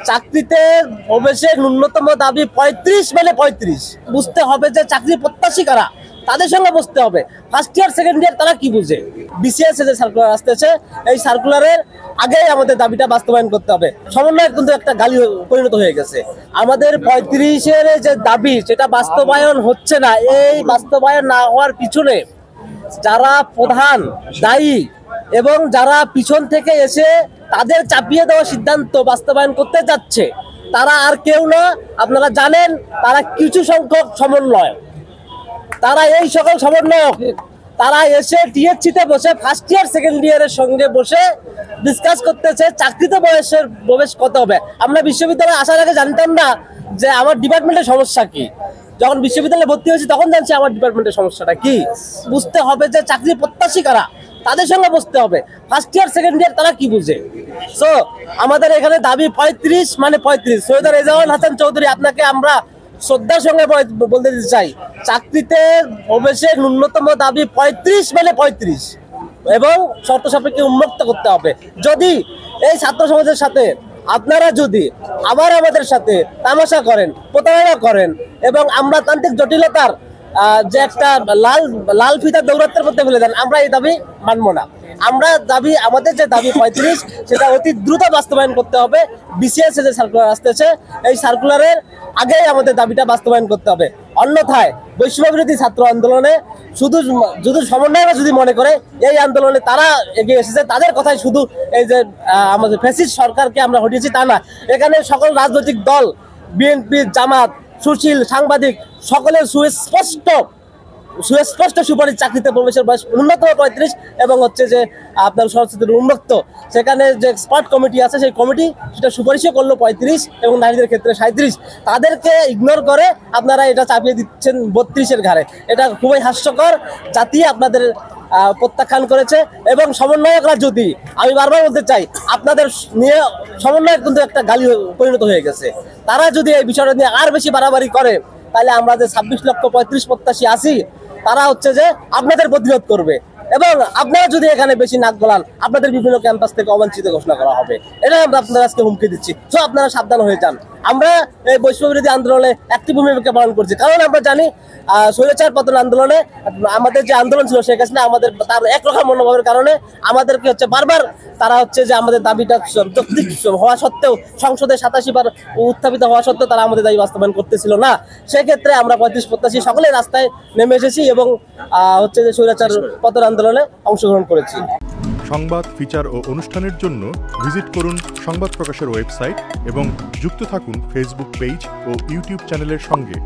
চাকরিতে প্রবেশের ন্যূনতম দাবি 35 মানে 35। বুঝতে হবে যে চাকরি প্রত্যাশী কারা, তাদের সঙ্গে বসতে হবে। ফার্স্ট ইয়ার সেকেন্ড ইয়ার তারা কি বুঝে। বিসিএস যে সার্কুলার আসতেছে, এই সার্কুলারের আগেই আমাদের দাবিটা বাস্তবায়ন করতে হবে। সমন্বয় কিন্তু একটা গালি পরিণত হয়ে গেছে। আমাদের 35-এর যে দাবি সেটা বাস্তবায়ন হচ্ছে না। এই বাস্তবায়ন না হওয়ার পিছনে যারা প্রধান দায়ী এবং যারা পিছন থেকে এসে তাদের চাপিয়ে দেওয়া সিদ্ধান্ত বাস্তবায়ন করতে যাচ্ছে, তারা আর কেউ না, আপনারা জানেন, তারা কিছু সংখ্যক সমন্বয়। তারা এই সকল সমন্বয়ক তারা এসে টিএসসিতে বসে ফার্স্ট ইয়ার সেকেন্ড ইয়ারের সঙ্গে বসে ডিসকাস করতেছে চাকরিতে বয়সের প্রবেশ কত হবে। আমরা বিশ্ববিদ্যালয়ে আসার আগে জানতাম না যে আমার ডিপার্টমেন্টের সমস্যা কি। যখন বিশ্ববিদ্যালয়ে ভর্তি হয়েছি তখন জানছি আমার ডিপার্টমেন্টের সমস্যাটা কি। বুঝতে হবে যে চাকরি প্রত্যাশী কারা, তাদের সঙ্গে বসতে হবে। ফার্স্ট ইয়ার সেকেন্ড ইয়ার তারা কি বুঝে। সো আমাদের এখানে দাবি 35 মানে 35। সৈয়দ রেজাউল হাসান চৌধুরী, আপনাকে আমরা শ্রদ্ধার সঙ্গে বলতে দিতে চাই, চাকরিতে প্রবেশের ন্যূনতম দাবি 35 মানে 35 এবং শর্ত সাপেক্ষে উন্মুক্ত করতে হবে। যদি এই ছাত্র সমাজের সাথে আপনারা যদি আবার আমাদের সাথে তামাশা করেন, প্রতারণা করেন এবং আমরা তান্ত্রিক জটিলতার যে একটা লাল ফিতার দৌরাত্মের মধ্যে ফেলে দেন, আমরা এই দাবি মানব না। আমাদের যে দাবি 35 সেটা অতি দ্রুত বাস্তবায়ন করতে হবে। বিসিএস যে সার্কুলার আসতেছে, এই সার্কুলারের আগেই আমাদের দাবিটা বাস্তবায়ন করতে হবে। অন্যথায় বৈষম্য বিরোধী ছাত্র আন্দোলনে শুধু সমন্বয়রা যদি মনে করে এই আন্দোলনে তারা এগিয়ে এসেছে, তাদের কথাই শুধু এই যে আমাদের ফ্যাসিস্ট সরকারকে আমরা হটিয়েছি তা না। এখানে সকল রাজনৈতিক দল, বিএনপি, জামাত, সুশীল, সাংবাদিক সকলের সুস্পষ্ট সুপারিশ চাকরিতে প্রবেশের বয়স ন্যূনতম 35 এবং হচ্ছে যে আপনার সংস্কৃতির উন্মুক্ত। সেখানে যে এক্সপার্ট কমিটি আছে সেই কমিটি সেটা সুপারিশও করলো 35 এবং নারীদের ক্ষেত্রে 37। তাদেরকে ইগনোর করে আপনারা এটা চাপিয়ে দিচ্ছেন 32-এর ঘাড়ে। এটা খুবই হাস্যকর। জাতি আপনাদের প্রত্যাখ্যান করেছে এবং সমন্বয়করা, যদি আমি বারবার বলতে চাই, আপনাদের নিয়ে সমন্বয়ক কিন্তু একটা গালি পরিণত হয়ে গেছে। তারা যদি এই বিষয়টা নিয়ে আর বেশি বাড়াবাড়ি করে, তাহলে আমরা যে 26,35,000 প্রত্যাশী আছি তারা হচ্ছে যে আপনাদের প্রতিরোধ করবে এবং আপনারা যদি এখানে বেশি নাক গলান, আপনাদের বিভিন্ন ক্যাম্পাস থেকে অবাঞ্ছিত ঘোষণা করা হবে। এটা আমরা আপনাদের আজকে হুমকি দিচ্ছি। তো আপনারা সাবধান হয়ে যান। আমরা এই বৈষম্য বিরোধী আন্দোলনে একটি ভূমিকা পালন করছি, কারণ আমরা জানি স্বৈরাচার পতন আন্দোলনে আমাদের যে আন্দোলন ছিল শেখ হাসিনা আমাদের তার একরকম মনোভাবের কারণে আমাদেরকে হচ্ছে বারবার তারা হচ্ছে যে আমাদের দাবিটা যৌক্তিক হওয়া সত্ত্বেও, সংসদে 87 বার উত্থাপিত হওয়া সত্ত্বেও তারা আমাদের দাবি বাস্তবায়ন করতেছিল না। সেক্ষেত্রে আমরা 35 প্রত্যাশী সকলে রাস্তায় নেমে এসেছি এবং হচ্ছে যে স্বৈরাচার পতন আন্দোলনে অংশগ্রহণ করেছি। সংবাদ, ফিচার ও অনুষ্ঠানের জন্য ভিজিট করুন সংবাদ প্রকাশের ওয়েবসাইট এবং যুক্ত থাকুন ফেসবুক পেজ ও ইউটিউব চ্যানেলের সঙ্গে।